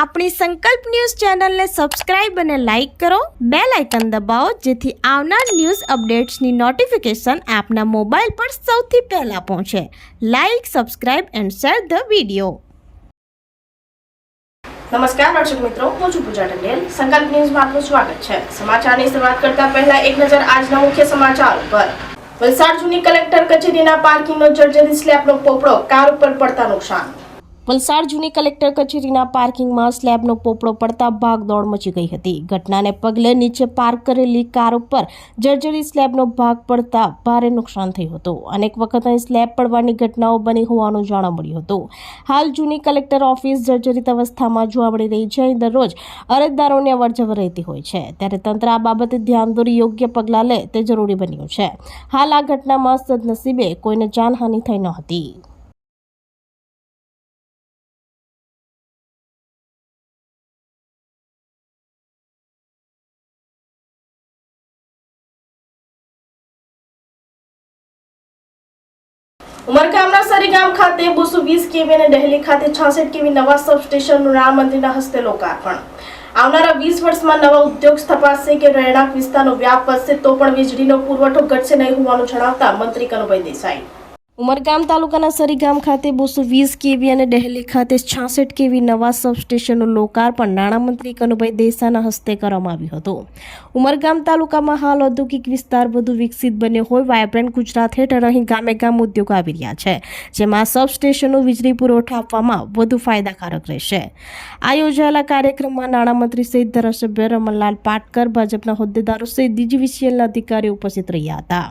આપણી સંકલ્પ ન્યૂઝ ચેનલને સબસ્ક્રાઇબ અને લાઇક કરો, બેલ આઇકન દબાવો જેથી આવનાર ન્યૂઝ અપડેટ્સની નોટિફિકેશન આપના મોબાઈલ પર સૌથી પહેલા પહોંચે. Like, subscribe and share the video. નમસ્કાર દર્શક મિત્રો, હું છું પૂજા ટંડેલ. સંકલ્પ ન્યૂઝમાં આપનું સ્વાગત છે. સમાચારની શરૂઆત કરતા પહેલા એક નજર આજના મુખ્ય સમાચાર પર. વલસાડ જૂની કલેક્ટર કચેરીના પાર્કિંગનો જર્જરિત સ્લેબનો પોપડો, કાર ઉપર પડતા નુકસાન. વલસાડ જૂની કલેક્ટર કચેરીના પાર્કિંગમાં સ્લેબનો પોપડો પડતા ભાગદોડ મચી ગઈ હતી. ઘટનાને પગલે નીચે પાર્ક કરેલી કાર ઉપર જર્જરિત સ્લેબનો ભાગ પડતા ભારે નુકસાન થયું હતું. અનેક વખત અહીં સ્લેબ પડવાની ઘટનાઓ બની હોવાનું જાણવા મળ્યું હતું. હાલ જૂની કલેક્ટર ઓફિસ જર્જરિત અવસ્થામાં જોવા મળી રહી છે. અહીં દરરોજ અરજદારોની અવરજવર રહેતી હોય છે, ત્યારે તંત્ર આ બાબતે ધ્યાન દોરી યોગ્ય પગલાં લે તે જરૂરી બન્યું છે. હાલ આ ઘટનામાં સદનસીબે કોઈને જાનહાનિ થઈ ન હતી. ઉમરગામના સરીગામ ખાતે 220 કેવી અને દિલ્હી ખાતે 66 કેવી નવા સબસ્ટેશનનું નાણામંત્રીના હસ્તે લોકાર્પણ. આવનારા 20 વર્ષમાં નવા ઉદ્યોગ સ્થપાશે કે રહેણાંક વિસ્તારનો વ્યાપ વધશે તો પણ વીજળીનો પુરવઠો ઘટશે નહીં હોવાનું જણાવતા મંત્રી કનુભાઈ દેસાઈ. ઉમરગામ તાલુકાના સરીગામ ખાતે 220 કેવી અને દિલ્હી ખાતે 66 કેવી નવા સબસ્ટેશનનું લોકાર્પણ નાણામંત્રી કનુભાઈ દેસાઈના હસ્તે કરવામાં આવ્યું હતું. ઉમરગામ તાલુકામાં હાલ ઔદ્યોગિક વિસ્તાર વધુ વિકસિત બન્યો હોય વાયબ્રન્ટ ગુજરાત હેઠળ અહીં ગામે ગામ ઉદ્યોગો આવી રહ્યા છે, જેમાં સબસ્ટેશનો વીજળી પુરવઠો આપવામાં વધુ ફાયદાકારક રહેશે. આ યોજાયેલા કાર્યક્રમમાં નાણામંત્રી સહિત ધારાસભ્ય રમણલાલ પાટકર, ભાજપના હોદ્દેદારો સહિત DGVCLના અધિકારીઓ ઉપસ્થિત રહ્યા હતા.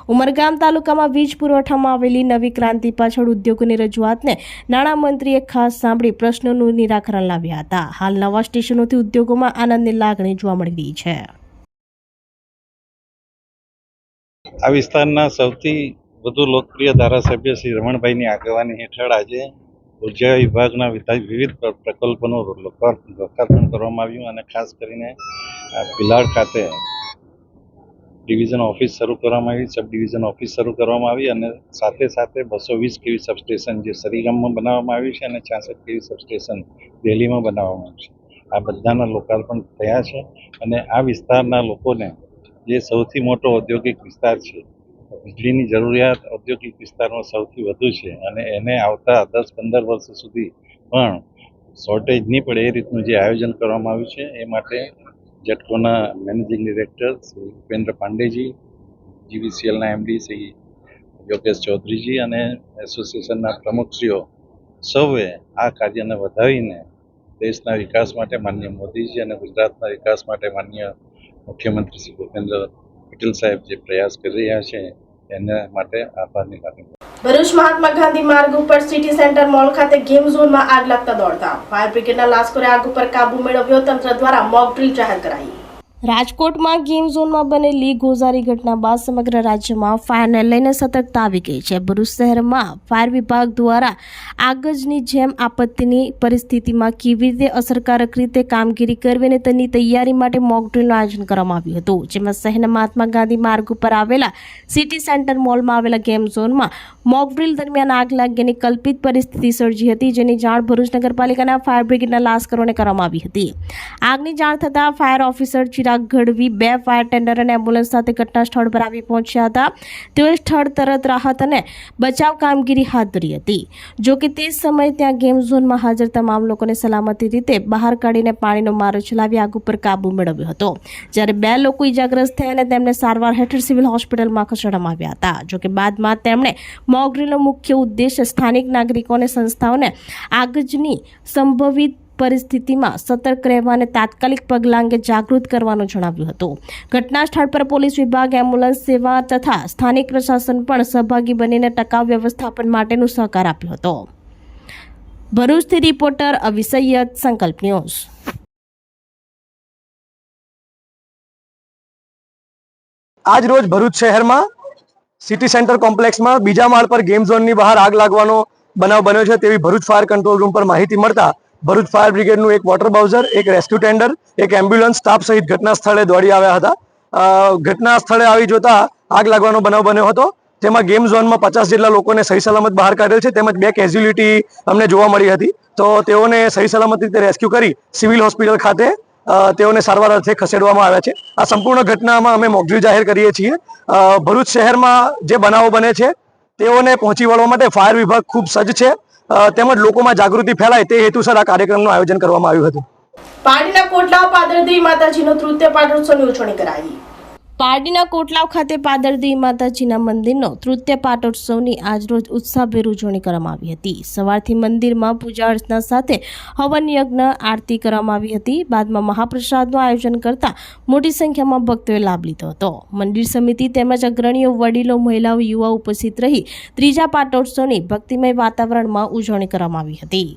ઉમરગામ તાલુકામાં વીજ પુરવઠામાં આવેલી નવી ક્રાંતિ પાછળ ઉદ્યોગોની રજૂઆતને નાણામંત્રીએ ખાસ સાંભળી પ્રશ્નોનું નિરાકરણ લાવ્યા હતા. હાલ નવા સ્ટેશનોથી ઉદ્યોગોમાં આનંદની લાગણી જોવા મળી રહી છે. આ વિસ્તારના સૌથી વધુ લોકપ્રિય ધારાસભ્ય શ્રી રમણભાઈની આગેવાની હેઠળ આજે ઉર્જા વિભાગના વિવિધ પ્રકલ્પોનું લોકાર્પણ કરવામાં આવ્યું અને ખાસ કરીને ભીલાડ ખાતે ડિવિઝન ઓફિસ શરૂ કરવામાં આવી, સબ ડિવિઝન ઓફિસ શરૂ કરવામાં આવી અને સાથે સાથે 220 કેવી સબસ્ટેશન જે સરીગામમાં બનાવવામાં આવ્યું છે અને 66 કેવી સબસ્ટેશન દિલ્હીમાં બનાવવામાં આવ્યું છે. આ બધાના લોકાર્પણ થયા છે અને આ વિસ્તારના લોકોને જે સૌથી મોટો ઔદ્યોગિક વિસ્તાર છે, વીજળીની જરૂરિયાત ઔદ્યોગિક વિસ્તારમાં સૌથી વધુ છે અને એને આવતા 10-15 વર્ષ સુધી પણ શોર્ટેજ નહીં પડે એ રીતનું જે આયોજન કરવામાં આવ્યું છે. એ માટે જેટકોના મેનેજિંગ ડિરેક્ટર શ્રી ઉપેન્દ્ર પાંડેજી, GVCLના MD શ્રી યોગેશ ચૌધરીજી અને એસોસિએશનના પ્રમુખશ્રીઓ સૌએ આ કાર્યને વધાવીને દેશના વિકાસ માટે માનનીય મોદીજી અને ગુજરાતના વિકાસ માટે માનનીય મુખ્યમંત્રી શ્રી ભૂપેન્દ્ર પટેલ સાહેબ જે પ્રયાસ કરી રહ્યા છે એના માટે આભારની લાગણી. ભરૂચ મહાત્મા ગાંધી માર્ગ ઉપર સિટી સેન્ટર મોલ ખાતે ગેમ ઝોનમાં આગ લાગતા દોડતા ફાયર બ્રિગેડના લાશ્કરે આગ ઉપર કાબુ મેળવ્યો. તંત્ર દ્વારા મોક ડ્રીલ જાહેર કરાઈ. રાજકોટમાં ગેમ ઝોનમાં બનેલી ગોઝારી ઘટના બાદ સમગ્ર રાજ્યમાં ફાયરને લઈને સતર્કતા આવી ગઈ છે. ભરૂચ શહેરમાં ફાયર વિભાગ દ્વારા આગજની જેમ આપત્તિની પરિસ્થિતિમાં કેવી રીતે અસરકારક રીતે કામગીરી કરવી અને તેની તૈયારી માટે મોક ડ્રીલનું આયોજન કરવામાં આવ્યું હતું, જેમાં શહેરના મહાત્મા ગાંધી માર્ગ ઉપર આવેલા સિટી સેન્ટર મોલમાં આવેલા ગેમ ઝોનમાં મોક ડ્રીલ દરમિયાન આગ લાગીની કલ્પિત પરિસ્થિતિ સર્જી હતી, જેની જાણ ભરૂચ નગરપાલિકાના ફાયર બ્રિગેડના લાશ્કરોને કરવામાં આવી હતી. આગની જાણ થતાં fire officer Gadhvi 2 fire tender અને એમ્બ્યુલન્સ સાથે ઘટના સ્થળ પર આવી પહોંચ્યા હતા. તેઓએ સ્થળ તરત રાહત અને બચાવ કામગીરી હાથ ધરી હતી. જો કે તે સમયે ત્યાં ગેમ ઝોનમાં હાજર તમામ લોકોને સલામતી રીતે બહાર કાઢીને પાણીનો મારો ચલાવી આગ ઉપર કાબુ મેળવ્યો હતો. જ્યારે 2 લોકો ઇજાગ્રસ્ત થયા અને તેમને સારવાર હેઠળ સિવિલ હોસ્પિટલમાં ખસેડવામાં આવ્યા હતા. જો કે બાદમાં તેમણે મોક ડ્રીલનો મુખ્ય ઉદ્દેશ સ્થાનિક નાગરિકો અને સંસ્થાઓને આગજની સંભવિત પરિસ્થિતિમાં સતર્ક રહેવા અને તાત્કાલિક પગલાં અંગે જાગૃત કરવાનું જણાવ્યું હતું. ઘટના સ્થળ પર પોલીસ વિભાગ, એમ્બ્યુલન્સ સેવા તથા સ્થાનિક પ્રશાસન પણ સહભાગી બનીને ટકાઉ વ્યવસ્થાપન માટેનો સહકાર આપ્યો હતો. ભરૂચથી રિપોર્ટર અવી સૈયદ, સંકલ્પ ન્યૂઝ. આજ રોજ ભરૂચ શહેરમાં સિટી સેન્ટર કોમ્પ્લેક્સમાં બીજા માળ પર ગેમ ઝોનની બહાર આગ લાગવાનો બનાવ બન્યો છે તેવી ભરૂચ ફાયર કંટ્રોલ રૂમ પર માહિતી મળતા ભરૂચ ફાયર બ્રિગેડનું એક વોટર બાઉઝર, એક રેસ્ક્યુ ટેન્ડર, એક એમ્બ્યુલન્સ સ્ટાફ સહિત ઘટના સ્થળે દોડી આવ્યા હતા. ઘટના સ્થળે આવી જોતા આગ લાગવાનો બનાવ બન્યો હતો, જેમાં ગેમ ઝોનમાં 50 જેટલા લોકોને સહી સલામત બહાર કાઢેલ છે તેમજ 2 કેઝ્યુલિટી અમને જોવા મળી હતી. તો તેઓને સહી સલામત રીતે રેસ્ક્યુ કરી સિવિલ હોસ્પિટલ ખાતે તેઓને સારવાર અર્થે ખસેડવામાં આવ્યા છે. આ સંપૂર્ણ ઘટનામાં અમે મોકડ્રીલ જાહેર કરીએ છીએ. ભરૂચ શહેરમાં જે બનાવો બને છે તેઓને પહોંચી વળવા માટે ફાયર વિભાગ ખૂબ સજ્જ છે, તેમજ લોકોમાં જાગૃતિ ફેલાય તે હેતુસર આ કાર્યક્રમનું આયોજન કરવામાં આવ્યું હતું. પારડીના કોટલાવ પાદરદેવી માતાજીનો તૃતીય પાટોત્સવની ઉજવણી કરાઈ. પારડીના કોટલાવ ખાતે પાદરદેવી માતાજીના મંદિરનો તૃતીય પાટોત્સવની આજરોજ ઉત્સાહભેર ઉજવણી કરવામાં આવી હતી. સવારથી મંદિરમાં પૂજા અર્ચના સાથે હવન યજ્ઞ આરતી કરવામાં આવી હતી. બાદમાં મહાપ્રસાદનું આયોજન કરતા મોટી સંખ્યામાં ભક્તોએ લાભ લીધો હતો. મંદિર સમિતિ તેમજ અગ્રણીઓ, વડીલો, મહિલાઓ, યુવાઓ ઉપસ્થિત રહી ત્રીજા પાટોત્સવની ભક્તિમય વાતાવરણમાં ઉજવણી કરવામાં આવી હતી.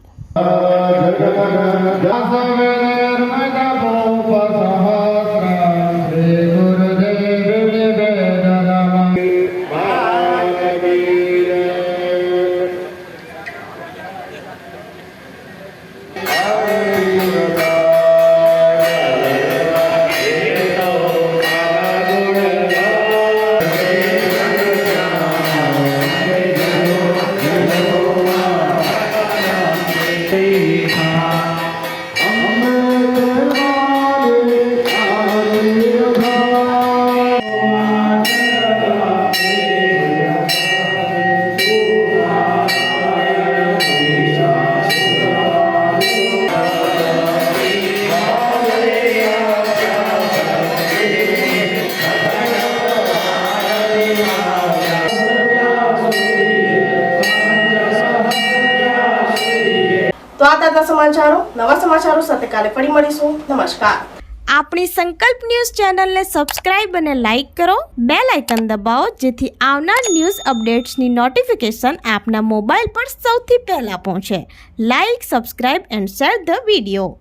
તો આ તાજા સમાચારો, નવા સમાચારો સાથે કાલે ફરી મળીશું. નમસ્કાર. આપણી સંકલ્પ ન્યૂઝ ચેનલને સબસ્ક્રાઇબ અને લાઇક કરો, બેલ આઇકન દબાવો જેથી આવનાર ન્યૂઝ અપડેટ્સની નોટિફિકેશન આપના મોબાઈલ પર સૌથી પહેલા પહોંચે. Like, subscribe and share the video.